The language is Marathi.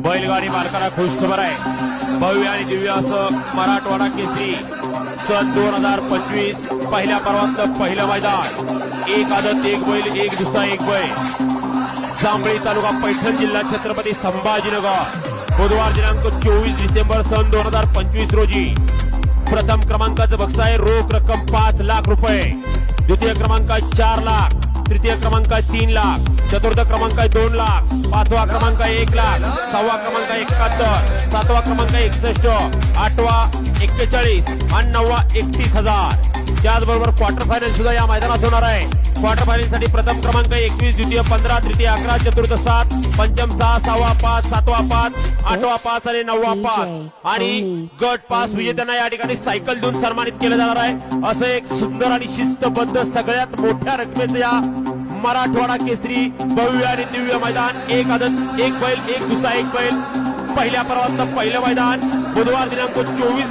बैलगाडी मालकाला खुशखबर आहे. भव्य आणि दिव्य असं मराठवाडा केसरी सन 2025 पहिल्या पर्वातलं पहिलं मैदान. एक आदत एक बैल एक दुसरा एक बैल. जांभळी तालुका पैठण जिल्हा छत्रपती संभाजीनगर. बुधवार दिनांक 24 डिसेंबर सन 2025 रोजी प्रथम क्रमांकाचं बक्षीस आहे रोख रक्कम 5 लाख रुपये. द्वितीय क्रमांक 4 लाख. तृतीय क्रमांक 3 लाख. चतुर्थ क्रमांक 2 लाख. पाचवा क्रमांक 1 लाख. सहावा क्रमांक 71. सातवा क्रमांक 61. आठवा 41 आणि नववा 31,000. त्याचबरोबर क्वार्टर फायनल सुद्धा या मैदानात होणार आहे. क्वार्टर फायनल साठी प्रथम क्रमांक 21, द्वितीय 15, तृतीय 11, चतुर्थ 7, पंचम 6, सहावा 5, सातवा 5, आठवा 5 आणि नववा 5 आणि गट पास विजेत्यांना या ठिकाणी सायकल देऊन सन्मानित केलं जाणार आहे. असं एक सुंदर आणि शिस्तबद्ध सगळ्यात मोठ्या रकमेचं या मराठवाडा केसरी भव्य आणि दिव्य मैदान. एक आदत एक बैल एक दुसरा एक बैल पहिल्या पर्वातलं पहिलं मैदान. बुधवार दिनांक 24